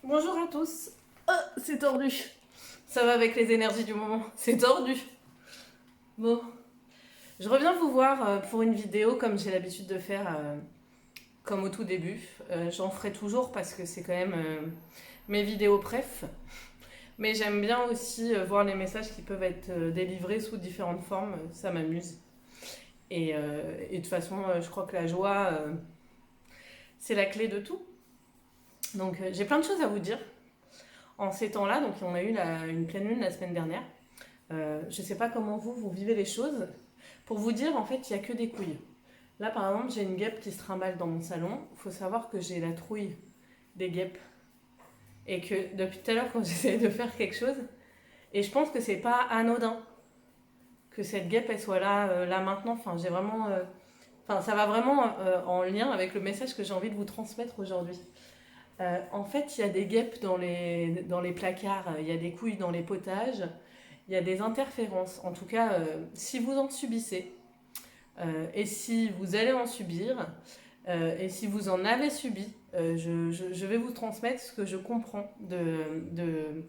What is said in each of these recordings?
Bonjour à tous. C'est tordu. Ça va avec les énergies du moment. C'est tordu. Bon, je reviens vous voir pour une vidéo comme j'ai l'habitude de faire, comme au tout début. J'en ferai toujours parce que c'est quand même mes vidéos préf. Mais j'aime bien aussi voir les messages qui peuvent être délivrés sous différentes formes. Ça m'amuse. Et de toute façon, je crois que la joie, c'est la clé de tout. Donc j'ai plein de choses à vous dire. En ces temps-là, donc on a eu une pleine lune la semaine dernière. Je ne sais pas comment vous vivez les choses. Pour vous dire, en fait, il n'y a que des couilles. Là, par exemple, j'ai une guêpe qui se trimballe dans mon salon. Il faut savoir que j'ai la trouille des guêpes. Et que depuis tout à l'heure, quand j'essaie de faire quelque chose, et je pense que c'est pas anodin que cette guêpe, elle soit là, là maintenant. Enfin, j'ai vraiment... Enfin, ça va vraiment en lien avec le message que j'ai envie de vous transmettre aujourd'hui. En fait, il y a des guêpes dans les placards, il y a des couilles dans les potages, il y a des interférences. En tout cas, si vous en subissez, et si vous allez en subir, et si vous en avez subi, je vais vous transmettre ce que je comprends de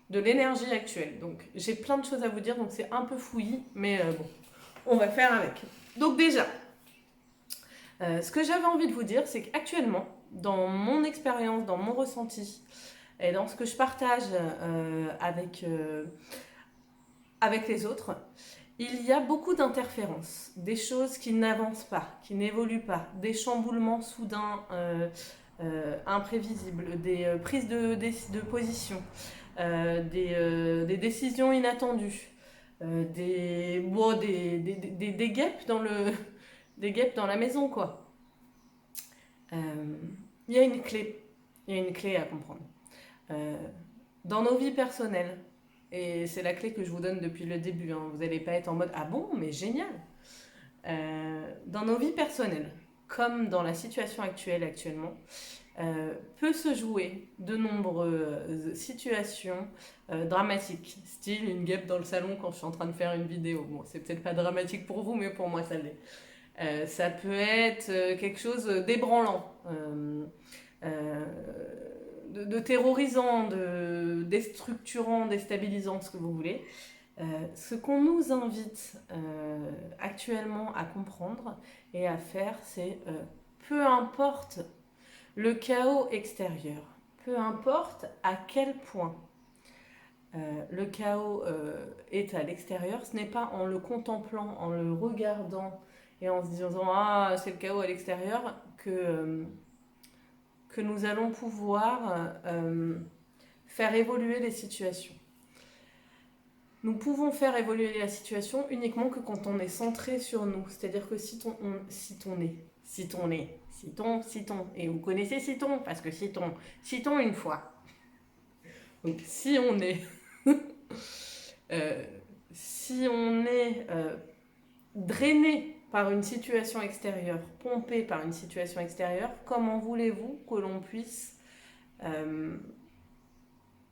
l'énergie actuelle. Donc, j'ai plein de choses à vous dire, donc c'est un peu fouillis, mais bon, on va faire avec. Donc déjà, ce que j'avais envie de vous dire, c'est qu'actuellement, dans mon expérience, dans mon ressenti, et dans ce que je partage avec les autres, il y a beaucoup d'interférences, des choses qui n'avancent pas, qui n'évoluent pas, des chamboulements soudains, imprévisibles, des prises de position, des décisions inattendues, des guêpes des guêpes dans la maison, quoi. Il y a une clé. Il y a une clé à comprendre. Euh, dans nos vies personnelles, et c'est la clé que je vous donne depuis le début, hein, vous n'allez pas être en mode ah bon, mais génial. Dans nos vies personnelles, comme dans la situation actuellement, peut se jouer de nombreuses situations dramatiques, style une guêpe dans le salon quand je suis en train de faire une vidéo. Bon, c'est peut-être pas dramatique pour vous, mais pour moi ça l'est. Ça peut être quelque chose d'ébranlant, de terrorisant, de déstructurant, déstabilisant, ce que vous voulez. Ce qu'on nous invite actuellement à comprendre et à faire, c'est peu importe le chaos extérieur, peu importe à quel point le chaos est à l'extérieur, ce n'est pas en le contemplant, en le regardant et en se disant ah c'est le chaos à l'extérieur que nous allons pouvoir faire évoluer les situations. Nous pouvons faire évoluer la situation uniquement que quand on est centré sur nous. C'est-à-dire que si et vous connaissez Citon, parce que Citon une fois. Donc si on est, si on est drainé par une situation extérieure, pompé par une situation extérieure, comment voulez-vous que l'on puisse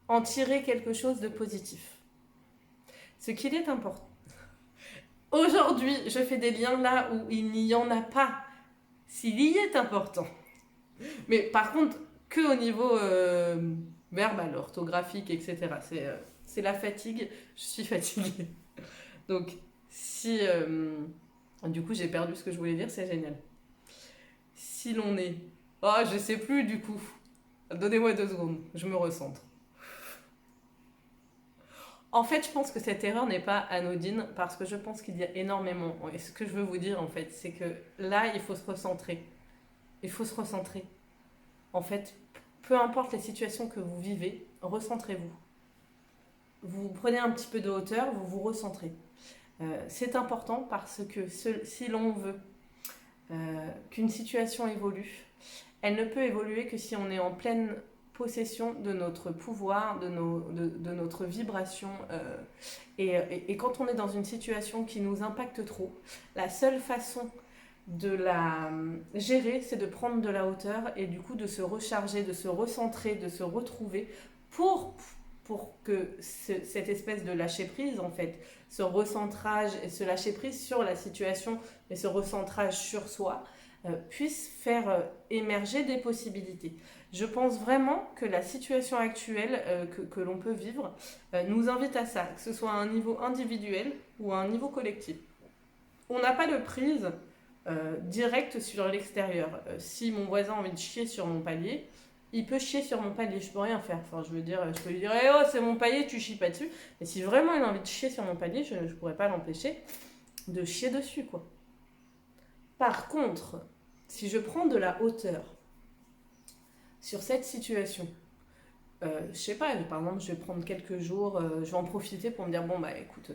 en tirer quelque chose de positif? Ce qu'il est important. Aujourd'hui, je fais des liens là où il n'y en a pas. S'il y est important. Mais par contre, que au niveau verbal, orthographique, etc. C'est la fatigue. Je suis fatiguée. Donc, si... du coup, j'ai perdu ce que je voulais dire, c'est génial. Si l'on est... Oh, je sais plus du coup. Donnez-moi 2 secondes, je me recentre. En fait, je pense que cette erreur n'est pas anodine parce que je pense qu'il y a énormément. Et ce que je veux vous dire, en fait, c'est que là, il faut se recentrer. Il faut se recentrer. En fait, peu importe les situations que vous vivez, recentrez-vous. Vous prenez un petit peu de hauteur, vous vous recentrez. C'est important parce que si l'on veut qu'une situation évolue, elle ne peut évoluer que si on est en pleine possession de notre pouvoir, de notre vibration. Et quand on est dans une situation qui nous impacte trop, la seule façon de la gérer, c'est de prendre de la hauteur et du coup de se recharger, de se recentrer, de se retrouver pour que cette espèce de lâcher prise, en fait, ce recentrage et ce lâcher prise sur la situation et ce recentrage sur soi, puisse faire émerger des possibilités. Je pense vraiment que la situation actuelle que l'on peut vivre nous invite à ça, que ce soit à un niveau individuel ou à un niveau collectif. On n'a pas de prise directe sur l'extérieur. Si mon voisin a envie de chier sur mon palier, il peut chier sur mon palier, je peux rien faire. Enfin, je veux dire, je peux lui dire, eh oh, c'est mon palier, tu chies pas dessus. Mais si vraiment il a envie de chier sur mon palier, je ne pourrais pas l'empêcher de chier dessus, quoi. Par contre, si je prends de la hauteur sur cette situation, je sais pas, par exemple, je vais prendre quelques jours, je vais en profiter pour me dire, bon, bah écoute,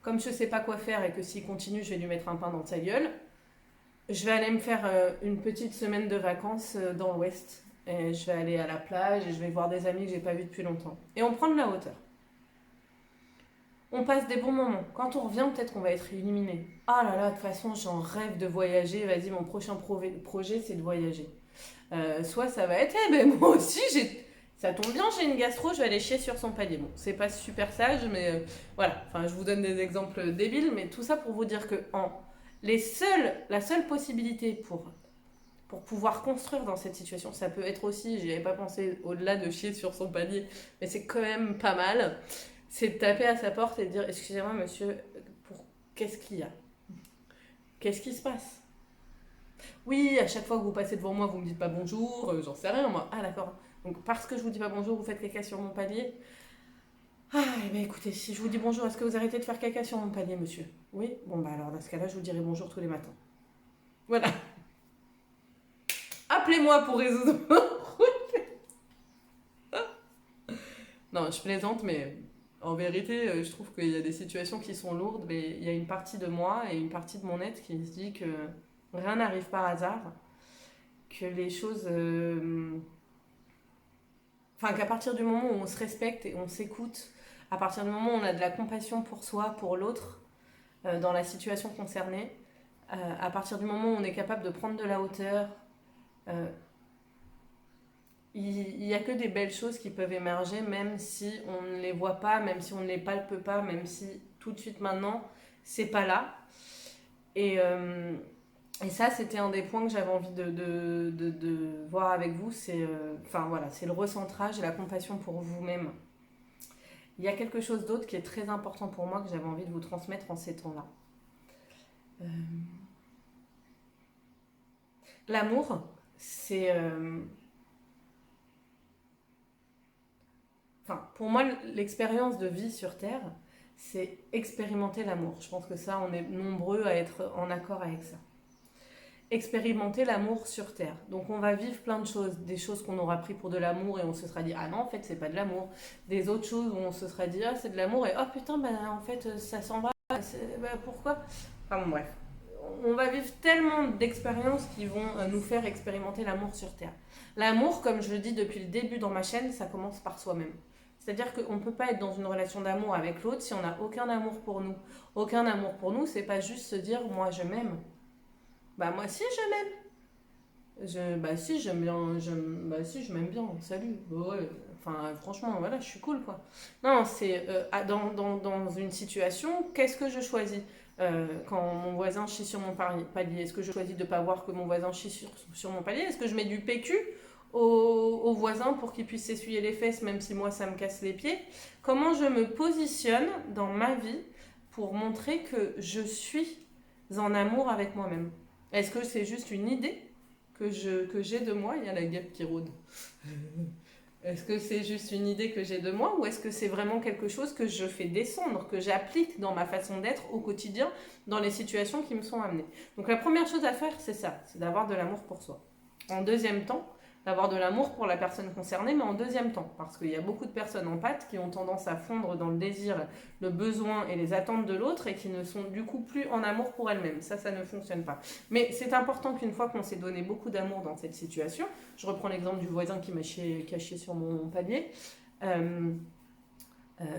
comme je sais pas quoi faire et que s'il continue, je vais lui mettre un pain dans sa gueule, je vais aller me faire une petite semaine de vacances dans l'Ouest. Et je vais aller à la plage et je vais voir des amis que j'ai pas vus depuis longtemps. Et on prend de la hauteur. On passe des bons moments. Quand on revient, peut-être qu'on va être illuminé. Ah là là, de toute façon, j'en rêve de voyager. Vas-y, mon prochain projet, c'est de voyager. Soit ça va être, eh ben moi aussi, ça tombe bien, j'ai une gastro, je vais aller chier sur son palier. Bon, c'est pas super sage, mais voilà. Enfin, je vous donne des exemples débiles, mais tout ça pour vous dire que la seule possibilité pour pouvoir construire dans cette situation, ça peut être aussi, j'y avais pas pensé au-delà de chier sur son palier, mais c'est quand même pas mal, c'est de taper à sa porte et de dire, excusez-moi monsieur, qu'est-ce qu'il y a? Qu'est-ce qui se passe? Oui, à chaque fois que vous passez devant moi, vous me dites pas bonjour, j'en sais rien moi. Ah d'accord. Donc parce que je vous dis pas bonjour, vous faites caca sur mon palier. Ah, eh bien écoutez, si je vous dis bonjour, est-ce que vous arrêtez de faire caca sur mon palier, monsieur? Oui? Bon bah alors dans ce cas-là, je vous dirai bonjour tous les matins. Voilà. Appelez-moi pour résoudre. Non, je plaisante, mais en vérité, je trouve qu'il y a des situations qui sont lourdes, mais il y a une partie de moi et une partie de mon être qui se dit que rien n'arrive par hasard, que les choses... Enfin, qu'à partir du moment où on se respecte et on s'écoute, à partir du moment où on a de la compassion pour soi, pour l'autre, dans la situation concernée, à partir du moment où on est capable de prendre de la hauteur, euh, il n'y a que des belles choses qui peuvent émerger, même si on ne les voit pas, même si on ne les palpe pas, même si tout de suite maintenant, c'est pas là. Et ça, c'était un des points que j'avais envie de voir avec vous. C'est voilà, c'est le recentrage et la compassion pour vous-même. Il y a quelque chose d'autre qui est très important pour moi que j'avais envie de vous transmettre en ces temps-là. L'amour, c'est... pour moi, l'expérience de vie sur Terre, c'est expérimenter l'amour. Je pense que ça, on est nombreux à être en accord avec ça. Expérimenter l'amour sur Terre. Donc on va vivre plein de choses, des choses qu'on aura pris pour de l'amour et on se sera dit ah non en fait c'est pas de l'amour, des autres choses où on se sera dit ah c'est de l'amour et oh putain bah en fait ça s'en va, pourquoi? Enfin bon bref, on va vivre tellement d'expériences qui vont nous faire expérimenter l'amour sur Terre. L'amour, comme je le dis depuis le début dans ma chaîne, ça commence par soi-même. C'est-à-dire qu'on ne peut pas être dans une relation d'amour avec l'autre si on n'a aucun amour pour nous. Aucun amour pour nous, c'est pas juste se dire moi je m'aime. Bah moi si je m'aime. Bah si j'aime bien, bah si je m'aime bien, salut. Bah, ouais. Enfin franchement voilà, je suis cool quoi. Non, c'est dans une situation, qu'est-ce que je choisis quand mon voisin chie sur mon palier? Est-ce que je choisis de ne pas voir que mon voisin chie sur mon palier? Est-ce que je mets du PQ au voisin pour qu'il puisse s'essuyer les fesses même si moi ça me casse les pieds? Comment je me positionne dans ma vie pour montrer que je suis en amour avec moi-même? Est-ce que c'est juste une idée que j'ai de moi? Il y a la guêpe qui rôde. Est-ce que c'est juste une idée que j'ai de moi ou est-ce que c'est vraiment quelque chose que je fais descendre, que j'applique dans ma façon d'être au quotidien, dans les situations qui me sont amenées? Donc la première chose à faire, c'est ça, c'est d'avoir de l'amour pour soi. En deuxième temps, d'avoir de l'amour pour la personne concernée, mais en deuxième temps, parce qu'il y a beaucoup de personnes empathes qui ont tendance à fondre dans le désir, le besoin et les attentes de l'autre et qui ne sont du coup plus en amour pour elles-mêmes. Ça ne fonctionne pas. Mais c'est important qu'une fois qu'on s'est donné beaucoup d'amour dans cette situation, je reprends l'exemple du voisin qui m'a chié sur mon palier,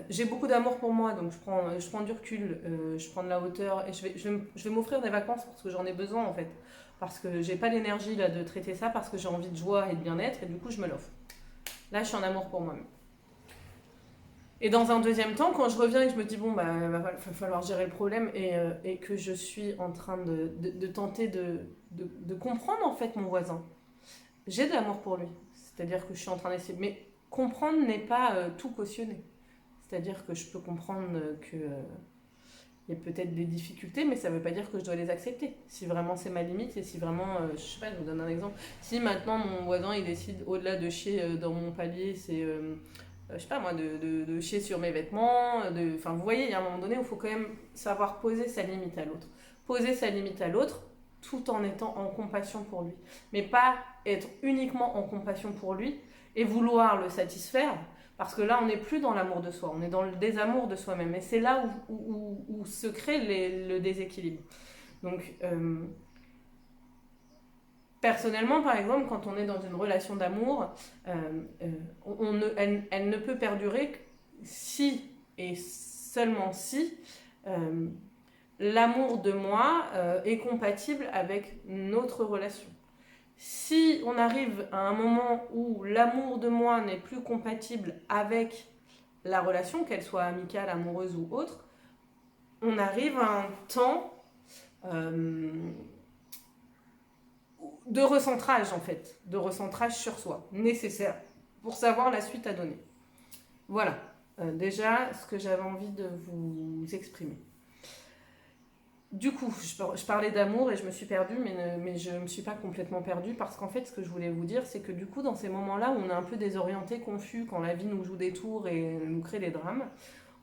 j'ai beaucoup d'amour pour moi, donc je prends du recul, je prends de la hauteur et je vais m'offrir des vacances parce que j'en ai besoin en fait. Parce que j'ai pas l'énergie là de traiter ça, parce que j'ai envie de joie et de bien-être et du coup je me l'offre. Là je suis en amour pour moi-même. Et dans un deuxième temps, quand je reviens et que je me dis, bon, bah, va falloir gérer le problème et que je suis en train de tenter de comprendre en fait mon voisin, j'ai de l'amour pour lui. C'est-à-dire que je suis en train d'essayer. Mais comprendre n'est pas tout cautionner. C'est-à-dire que je peux comprendre que il y a peut-être des difficultés, mais ça ne veut pas dire que je dois les accepter. Si vraiment c'est ma limite et si vraiment, je sais pas, je vous donne un exemple. Si maintenant mon voisin il décide au-delà de chier dans mon palier, c'est, je sais pas moi, de chier sur mes vêtements, enfin vous voyez, il y a un moment donné où il faut quand même savoir poser sa limite à l'autre. Poser sa limite à l'autre tout en étant en compassion pour lui. Mais pas être uniquement en compassion pour lui et vouloir le satisfaire. Parce que là, on n'est plus dans l'amour de soi, on est dans le désamour de soi-même. Et c'est là où se crée le déséquilibre. Donc, personnellement, par exemple, quand on est dans une relation d'amour, elle ne peut perdurer que si et seulement si l'amour de moi est compatible avec notre relation. Si on arrive à un moment où l'amour de moi n'est plus compatible avec la relation, qu'elle soit amicale, amoureuse ou autre, on arrive à un temps de recentrage en fait, de recentrage sur soi, nécessaire pour savoir la suite à donner. Voilà, déjà ce que j'avais envie de vous exprimer. Du coup, je parlais d'amour et je me suis perdue, mais je ne me suis pas complètement perdue parce qu'en fait, ce que je voulais vous dire, c'est que du coup, dans ces moments-là où on est un peu désorienté, confus, quand la vie nous joue des tours et nous crée des drames,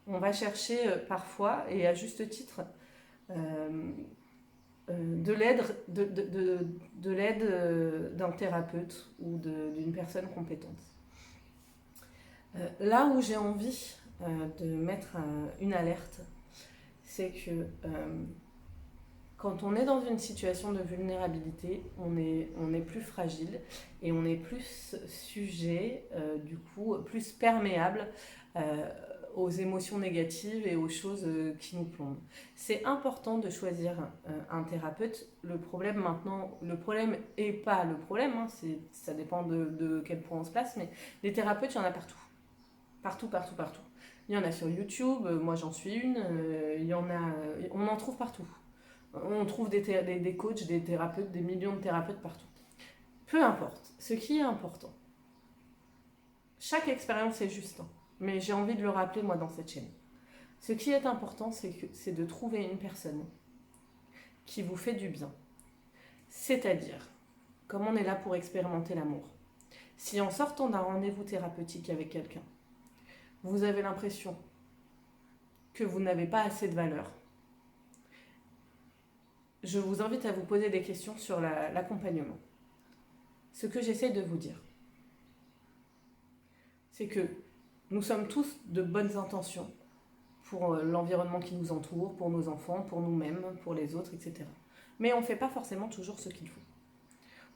on va chercher parfois, et à juste titre, de l'aide d'un thérapeute ou d'une personne compétente. Là où j'ai envie de mettre une alerte, c'est que quand on est dans une situation de vulnérabilité, on est plus fragile et on est plus sujet, du coup, plus perméable aux émotions négatives et aux choses qui nous plombent. C'est important de choisir un thérapeute. Le problème maintenant, le problème n'est pas le problème, hein, ça dépend de quel point on se place, mais les thérapeutes, il y en a partout. Partout, partout, partout. Il y en a sur YouTube, moi j'en suis une, il y en a, on en trouve partout. On trouve des coachs, des thérapeutes, des millions de thérapeutes partout. Peu importe, ce qui est important. Chaque expérience est juste, hein, mais j'ai envie de le rappeler moi dans cette chaîne. Ce qui est important, c'est de trouver une personne qui vous fait du bien. C'est-à-dire, comme on est là pour expérimenter l'amour, si en sortant d'un rendez-vous thérapeutique avec quelqu'un, vous avez l'impression que vous n'avez pas assez de valeur, je vous invite à vous poser des questions sur l'accompagnement. Ce que j'essaie de vous dire, c'est que nous sommes tous de bonnes intentions pour l'environnement qui nous entoure, pour nos enfants, pour nous-mêmes, pour les autres, etc. Mais on ne fait pas forcément toujours ce qu'il faut.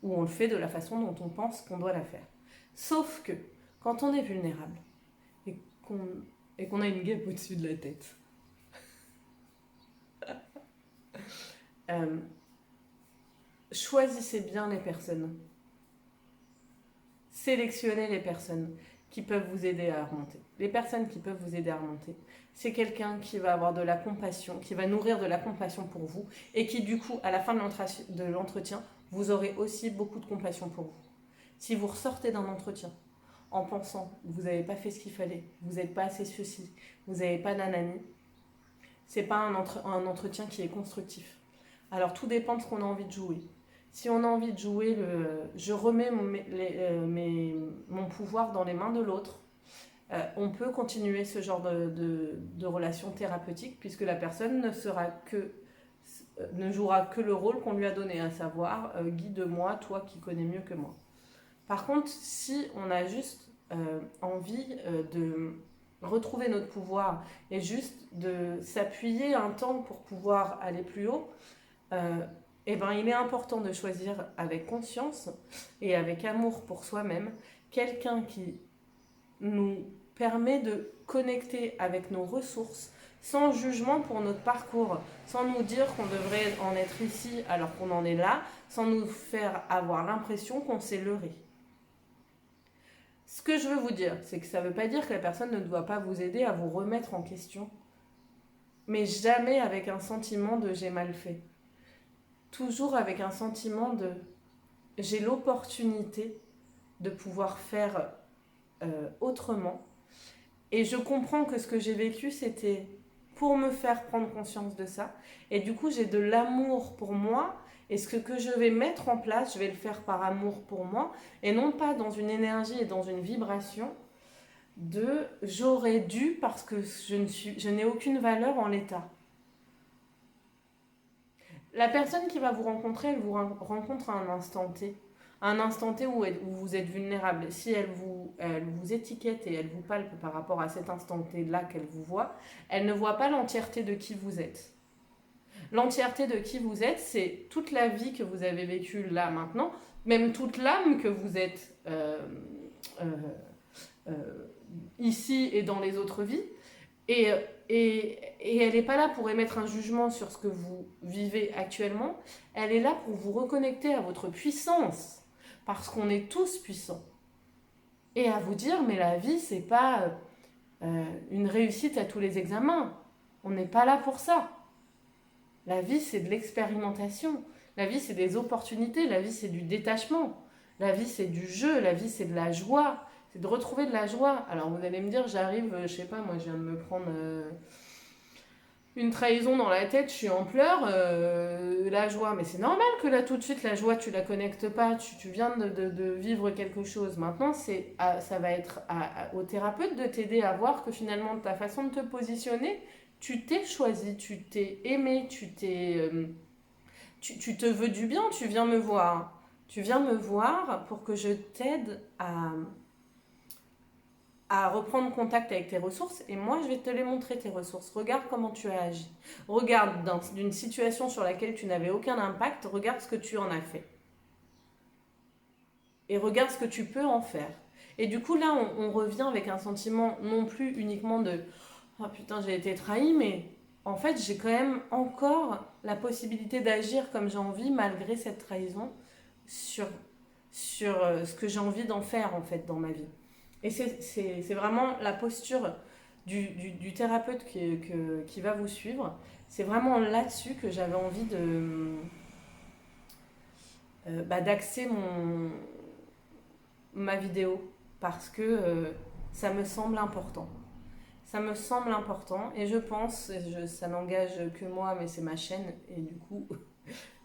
Ou on le fait de la façon dont on pense qu'on doit la faire. Sauf que, quand on est vulnérable et qu'on a une guêpe au-dessus de la tête, choisissez bien les personnes. Sélectionnez les personnes qui peuvent vous aider à remonter. Les personnes qui peuvent vous aider à remonter, c'est quelqu'un qui va avoir de la compassion, qui va nourrir de la compassion pour vous et qui, du coup, à la fin de l'entretien, vous aurez aussi beaucoup de compassion pour vous. Si vous ressortez d'un entretien en pensant que vous n'avez pas fait ce qu'il fallait, vous n'êtes pas assez ceci, vous n'avez pas nanani, c'est pas un entretien qui est constructif. Alors tout dépend de ce qu'on a envie de jouer. Si on a envie de jouer je remets mon pouvoir dans les mains de l'autre, on peut continuer ce genre de relation thérapeutique puisque la personne ne jouera que le rôle qu'on lui a donné, à savoir guide-moi, toi qui connais mieux que moi. Par contre, si on a juste envie de retrouver notre pouvoir et juste de s'appuyer un temps pour pouvoir aller plus haut, il est important de choisir avec conscience et avec amour pour soi-même quelqu'un qui nous permet de connecter avec nos ressources sans jugement pour notre parcours, sans nous dire qu'on devrait en être ici alors qu'on en est là, sans nous faire avoir l'impression qu'on s'est leurré. Ce que je veux vous dire, c'est que ça ne veut pas dire que la personne ne doit pas vous aider à vous remettre en question, mais jamais avec un sentiment de j'ai mal fait. Toujours avec un sentiment de j'ai l'opportunité de pouvoir faire autrement. Et je comprends que ce que j'ai vécu, c'était pour me faire prendre conscience de ça. Et du coup, j'ai de l'amour pour moi. Et ce que je vais mettre en place, je vais le faire par amour pour moi. Et non pas dans une énergie et dans une vibration de j'aurais dû parce que je n'ai aucune valeur en l'état. La personne qui va vous rencontrer, elle vous rencontre à un instant T. Un instant T où vous êtes vulnérable. Si elle vous étiquette et elle vous palpe par rapport à cet instant T-là qu'elle vous voit, elle ne voit pas l'entièreté de qui vous êtes. L'entièreté de qui vous êtes, c'est toute la vie que vous avez vécue là maintenant, même toute l'âme que vous êtes euh, euh, ici et dans les autres vies. Et elle n'est pas là pour émettre un jugement sur ce que vous vivez actuellement. Elle est là pour vous reconnecter à votre puissance. Parce qu'on est tous puissants. Et à vous dire, mais la vie, c'est pas une réussite à tous les examens. On n'est pas là pour ça. La vie, c'est de l'expérimentation. La vie, c'est des opportunités. La vie, c'est du détachement. La vie, c'est du jeu. La vie, c'est de la joie. C'est de retrouver de la joie. Alors vous allez me dire, j'arrive, je sais pas, moi je viens de me prendre une trahison dans la tête, je suis en pleurs, la joie. Mais c'est normal que là tout de suite, la joie, tu la connectes pas, tu viens de vivre quelque chose. Maintenant, ça va être au thérapeute de t'aider à voir que finalement, ta façon de te positionner, tu t'es choisi, tu t'es aimé, tu te veux du bien, tu viens me voir. Tu viens me voir pour que je t'aide à reprendre contact avec tes ressources et moi je vais te les montrer tes ressources. Regarde comment tu as agi. Regarde d'une situation sur laquelle tu n'avais aucun impact, regarde ce que tu en as fait. Et regarde ce que tu peux en faire. Et du coup là on revient avec un sentiment non plus uniquement de oh putain j'ai été trahi, mais en fait j'ai quand même encore la possibilité d'agir comme j'ai envie malgré cette trahison sur ce que j'ai envie d'en faire en fait dans ma vie. Et c'est vraiment la posture du thérapeute qui va vous suivre. C'est vraiment là-dessus que j'avais envie d'axer ma vidéo. Parce que ça me semble important. Ça me semble important et je pense, ça n'engage que moi, mais c'est ma chaîne. Et du coup,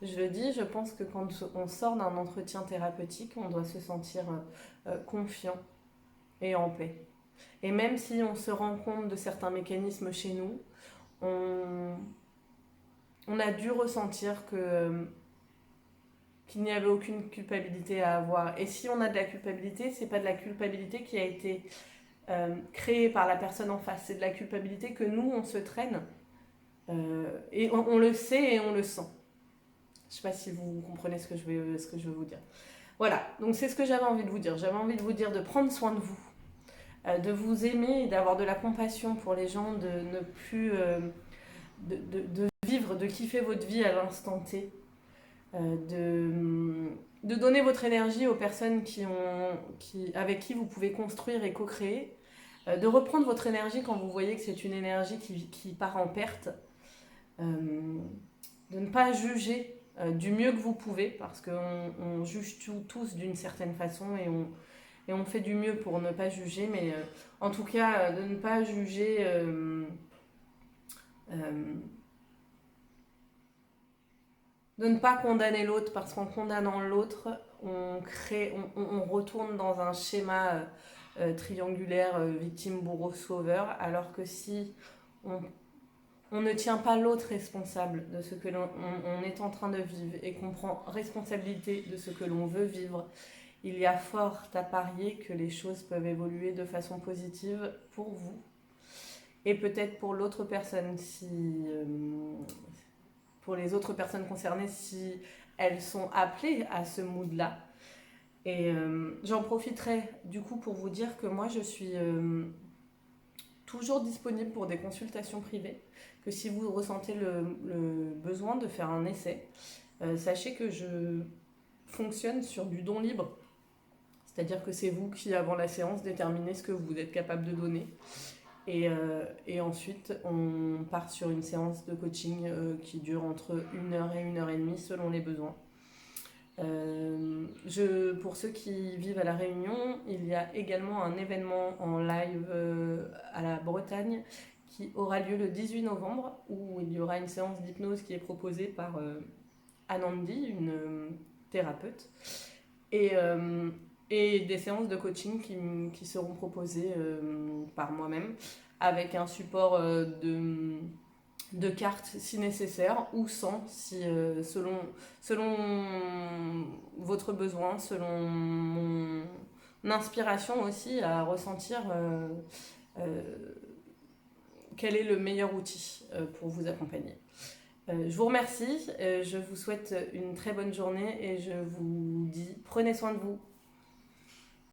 je le dis, je pense que quand on sort d'un entretien thérapeutique, on doit se sentir confiant et en paix. Et même si on se rend compte de certains mécanismes chez nous, on a dû ressentir qu'il n'y avait aucune culpabilité à avoir. Et si on a de la culpabilité, c'est pas de la culpabilité qui a été créée par la personne en face, c'est de la culpabilité que nous, on se traîne. Et on le sait et on le sent. Je sais pas si vous comprenez ce que je veux vous dire. Voilà, donc c'est ce que j'avais envie de vous dire. J'avais envie de vous dire de prendre soin de vous, de vous aimer et d'avoir de la compassion pour les gens, de ne plus de vivre, de kiffer votre vie à l'instant T, de donner votre énergie aux personnes avec qui vous pouvez construire et co-créer, de reprendre votre énergie quand vous voyez que c'est une énergie qui part en perte, de ne pas juger du mieux que vous pouvez, parce qu'on juge tous d'une certaine façon et on fait du mieux pour ne pas juger, mais en tout cas, de ne pas juger de ne pas condamner l'autre, parce qu'en condamnant l'autre, on retourne dans un schéma triangulaire victime, bourreau, sauveur, alors que si on ne tient pas l'autre responsable de ce que on est en train de vivre et qu'on prend responsabilité de ce que l'on veut vivre, il y a fort à parier que les choses peuvent évoluer de façon positive pour vous et peut-être pour l'autre personne, pour les autres personnes concernées si elles sont appelées à ce mood-là. Et j'en profiterai du coup pour vous dire que moi je suis toujours disponible pour des consultations privées, que si vous ressentez le besoin de faire un essai, sachez que je fonctionne sur du don libre. C'est-à-dire que c'est vous qui, avant la séance, déterminez ce que vous êtes capable de donner. Et ensuite, on part sur une séance de coaching qui dure entre 1 heure et 1 heure et demie selon les besoins. Pour ceux qui vivent à La Réunion, il y a également un événement en live à la Bretagne qui aura lieu le 18 novembre où il y aura une séance d'hypnose qui est proposée par Anandi, une thérapeute, et des séances de coaching qui seront proposées par moi-même avec un support de cartes si nécessaire ou sans, selon votre besoin, selon mon inspiration aussi à ressentir quel est le meilleur outil pour vous accompagner. Je vous remercie, je vous souhaite une très bonne journée et je vous dis prenez soin de vous.